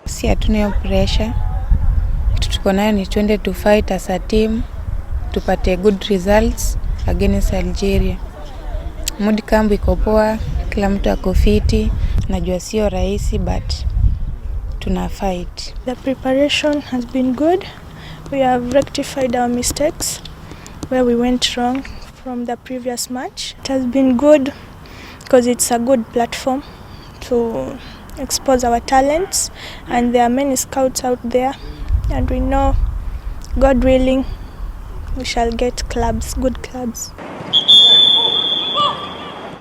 Si hatuna hiyo pressure. Tuko nayo ni twende to fight as a team, tupate good results against Algeria. Mood camp iko poa, kila mtu ako fiti. Najua sio rahisi but tuna fight. The preparation has been good. We have rectified our mistakes where we went wrong from the previous match. It has been good because it's a good platform to expose our talents, and there are many scouts out there, and we know, God willing, we shall get clubs, good clubs.